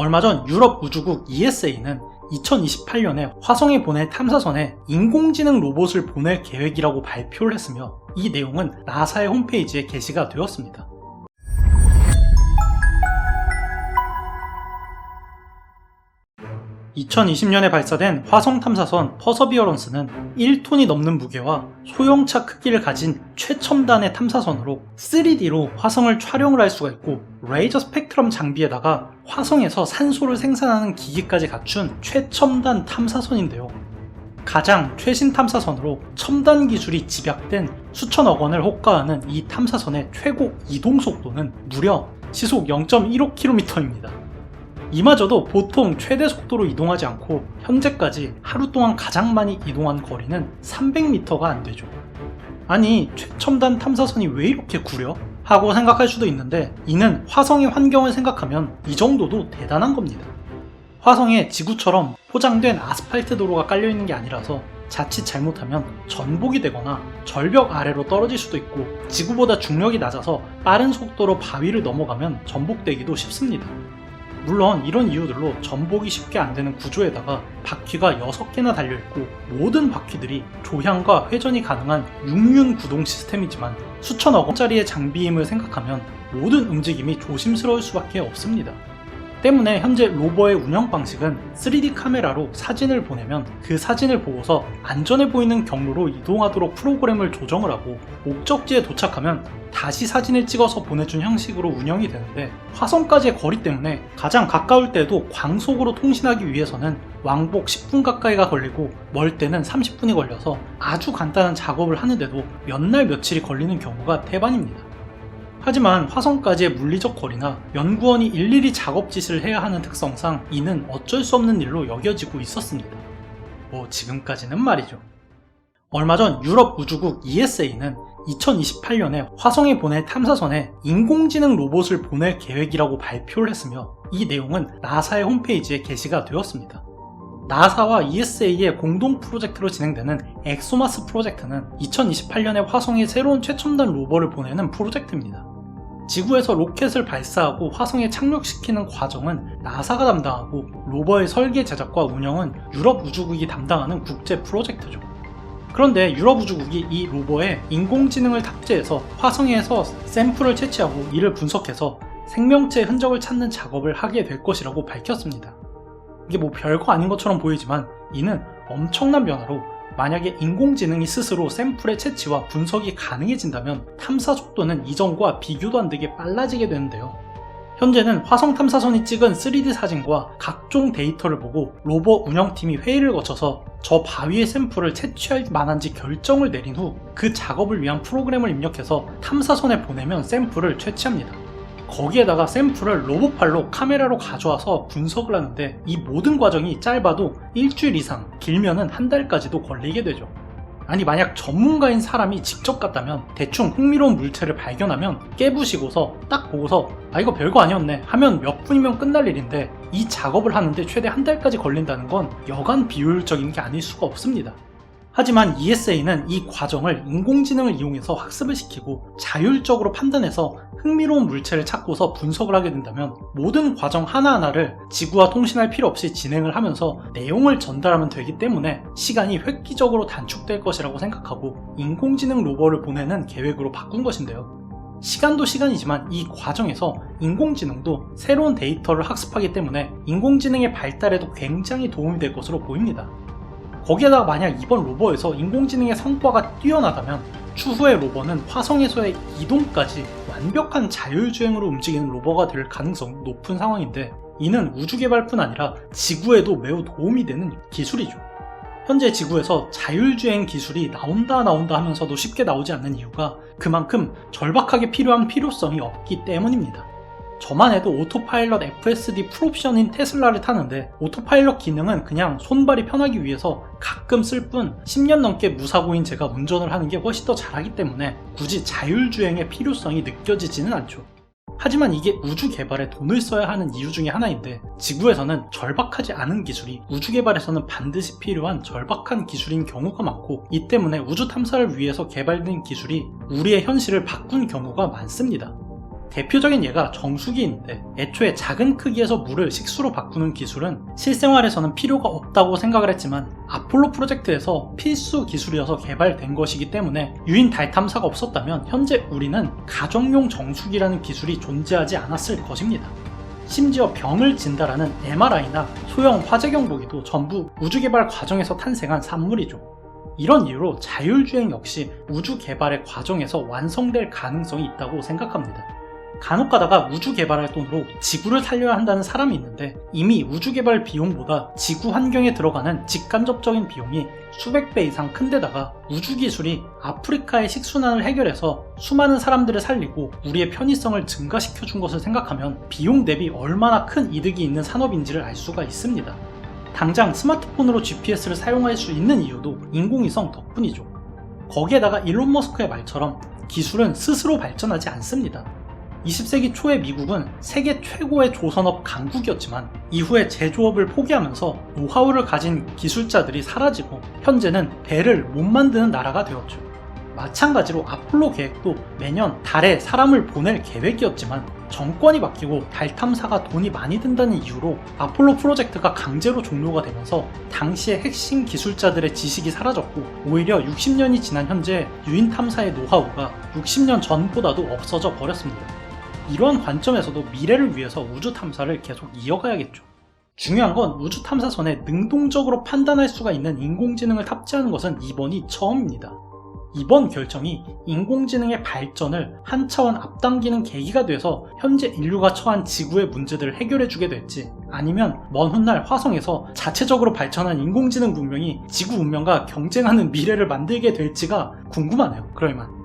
얼마 전 유럽 우주국 ESA는 2028년에 화성에 보낼 탐사선에 인공지능 로봇을 보낼 계획이라고 발표를 했으며 이 내용은 나사의 홈페이지에 게시가 되었습니다. (2020년에) 발사된 화성 탐사선 퍼서비어런스는 1톤이 넘는 무게와 소형차 크기를 가진 최첨단의 탐사선으로 3D로 화성을 촬영을 할 수가 있고 레이저 스펙트럼 장비에다가 화성에서 산소를 생산하는 기기까지 갖춘 최첨단 탐사선인데요. 가장 최신 탐사선으로 첨단 기술이 집약된 수천억 원을 호가하는 이 탐사선의 최고 이동 속도는 무려 시속 0.15km입니다. 이마저도 보통 최대 속도로 이동하지 않고 현재까지 하루 동안 가장 많이 이동한 거리는 300m가 안 되죠. 아니, 최첨단 탐사선이 왜 이렇게 구려? 하고 생각할 수도 있는데 이는 화성의 환경을 생각하면 이 정도도 대단한 겁니다. 화성에 지구처럼 포장된 아스팔트 도로가 깔려있는 게 아니라서 자칫 잘못하면 전복이 되거나 절벽 아래로 떨어질 수도 있고 지구보다 중력이 낮아서 빠른 속도로 바위를 넘어가면 전복되기도 쉽습니다. 물론 이런 이유들로 전복이 쉽게 안되는 구조에다가 바퀴가 6개나 달려있고 모든 바퀴들이 조향과 회전이 가능한 육륜 구동 시스템이지만 수천억 원짜리의 장비임을 생각하면 모든 움직임이 조심스러울 수밖에 없습니다. 때문에 현재 로버의 운영 방식은 3D 카메라로 사진을 보내면 그 사진을 보고서 안전해 보이는 경로로 이동하도록 프로그램을 조정을 하고 목적지에 도착하면 다시 사진을 찍어서 보내준 형식으로 운영이 되는데 화성까지의 거리 때문에 가장 가까울 때도 광속으로 통신하기 위해서는 왕복 10분 가까이가 걸리고 멀 때는 30분이 걸려서 아주 간단한 작업을 하는데도 몇 날 며칠이 걸리는 경우가 대반입니다. 하지만 화성까지의 물리적 거리나 연구원이 일일이 작업짓을 해야 하는 특성상 이는 어쩔 수 없는 일로 여겨지고 있었습니다. 지금까지는 말이죠. 얼마 전 유럽 우주국 ESA는 2028년에 화성에 보낼 탐사선에 인공지능 로봇을 보낼 계획이라고 발표를 했으며 이 내용은 나사의 홈페이지에 게시가 되었습니다. 나사와 ESA의 공동 프로젝트로 진행되는 엑소마스 프로젝트는 2028년에 화성에 새로운 최첨단 로버를 보내는 프로젝트입니다. 지구에서 로켓을 발사하고 화성에 착륙시키는 과정은 나사가 담당하고 로버의 설계 제작과 운영은 유럽 우주국이 담당하는 국제 프로젝트죠. 그런데 유럽 우주국이 이 로버에 인공지능을 탑재해서 화성에서 샘플을 채취하고 이를 분석해서 생명체의 흔적을 찾는 작업을 하게 될 것이라고 밝혔습니다. 이게 별거 아닌 것처럼 보이지만 이는 엄청난 변화로 만약에 인공지능이 스스로 샘플의 채취와 분석이 가능해진다면 탐사 속도는 이전과 비교도 안 되게 빨라지게 되는데요. 현재는 화성 탐사선이 찍은 3D 사진과 각종 데이터를 보고 로버 운영팀이 회의를 거쳐서 저 바위의 샘플을 채취할 만한지 결정을 내린 후 그 작업을 위한 프로그램을 입력해서 탐사선에 보내면 샘플을 채취합니다. 거기에다가 샘플을 로봇팔로 카메라로 가져와서 분석을 하는데 이 모든 과정이 짧아도 일주일 이상, 길면은 한 달까지도 걸리게 되죠. 아니, 만약 전문가인 사람이 직접 갔다면 대충 흥미로운 물체를 발견하면 깨부시고서 딱 보고서 이거 별거 아니었네 하면 몇 분이면 끝날 일인데 이 작업을 하는데 최대 한 달까지 걸린다는 건 여간 비효율적인 게 아닐 수가 없습니다. 하지만 ESA는 이 과정을 인공지능을 이용해서 학습을 시키고 자율적으로 판단해서 흥미로운 물체를 찾고서 분석을 하게 된다면 모든 과정 하나하나를 지구와 통신할 필요 없이 진행을 하면서 내용을 전달하면 되기 때문에 시간이 획기적으로 단축될 것이라고 생각하고 인공지능 로버를 보내는 계획으로 바꾼 것인데요. 시간도 시간이지만 이 과정에서 인공지능도 새로운 데이터를 학습하기 때문에 인공지능의 발달에도 굉장히 도움이 될 것으로 보입니다. 거기에다가 만약 이번 로버에서 인공지능의 성과가 뛰어나다면 추후의 로버는 화성에서의 이동까지 완벽한 자율주행으로 움직이는 로버가 될 가능성이 높은 상황인데 이는 우주개발뿐 아니라 지구에도 매우 도움이 되는 기술이죠. 현재 지구에서 자율주행 기술이 나온다 하면서도 쉽게 나오지 않는 이유가 그만큼 절박하게 필요한 필요성이 없기 때문입니다. 저만 해도 오토파일럿 FSD 풀옵션인 테슬라를 타는데 오토파일럿 기능은 그냥 손발이 편하기 위해서 가끔 쓸 뿐 10년 넘게 무사고인 제가 운전을 하는 게 훨씬 더 잘하기 때문에 굳이 자율주행의 필요성이 느껴지지는 않죠. 하지만 이게 우주 개발에 돈을 써야 하는 이유 중에 하나인데 지구에서는 절박하지 않은 기술이 우주 개발에서는 반드시 필요한 절박한 기술인 경우가 많고 이 때문에 우주 탐사를 위해서 개발된 기술이 우리의 현실을 바꾼 경우가 많습니다. 대표적인 예가 정수기인데, 애초에 작은 크기에서 물을 식수로 바꾸는 기술은 실생활에서는 필요가 없다고 생각을 했지만 아폴로 프로젝트에서 필수 기술이어서 개발된 것이기 때문에 유인 달 탐사가 없었다면 현재 우리는 가정용 정수기라는 기술이 존재하지 않았을 것입니다. 심지어 병을 진단하는 MRI나 소형 화재 경보기도 전부 우주 개발 과정에서 탄생한 산물이죠. 이런 이유로 자율주행 역시 우주 개발의 과정에서 완성될 가능성이 있다고 생각합니다. 간혹 가다가 우주 개발할 돈으로 지구를 살려야 한다는 사람이 있는데, 이미 우주 개발 비용보다 지구 환경에 들어가는 직간접적인 비용이 수백 배 이상 큰데다가 우주 기술이 아프리카의 식순환을 해결해서 수많은 사람들을 살리고 우리의 편의성을 증가시켜 준 것을 생각하면 비용 대비 얼마나 큰 이득이 있는 산업인지를 알 수가 있습니다. 당장 스마트폰으로 GPS를 사용할 수 있는 이유도 인공위성 덕분이죠. 거기에다가 일론 머스크의 말처럼 기술은 스스로 발전하지 않습니다. 20세기 초에 미국은 세계 최고의 조선업 강국이었지만 이후에 제조업을 포기하면서 노하우를 가진 기술자들이 사라지고 현재는 배를 못 만드는 나라가 되었죠. 마찬가지로 아폴로 계획도 매년 달에 사람을 보낼 계획이었지만 정권이 바뀌고 달 탐사가 돈이 많이 든다는 이유로 아폴로 프로젝트가 강제로 종료가 되면서 당시의 핵심 기술자들의 지식이 사라졌고, 오히려 60년이 지난 현재 유인 탐사의 노하우가 60년 전보다도 없어져 버렸습니다. 이러한 관점에서도 미래를 위해서 우주 탐사를 계속 이어가야겠죠. 중요한 건 우주 탐사선에 능동적으로 판단할 수가 있는 인공지능을 탑재하는 것은 이번이 처음입니다. 이번 결정이 인공지능의 발전을 한 차원 앞당기는 계기가 돼서 현재 인류가 처한 지구의 문제들을 해결해주게 될지, 아니면 먼 훗날 화성에서 자체적으로 발전한 인공지능 문명이 지구 문명과 경쟁하는 미래를 만들게 될지가 궁금하네요. 그럴 만.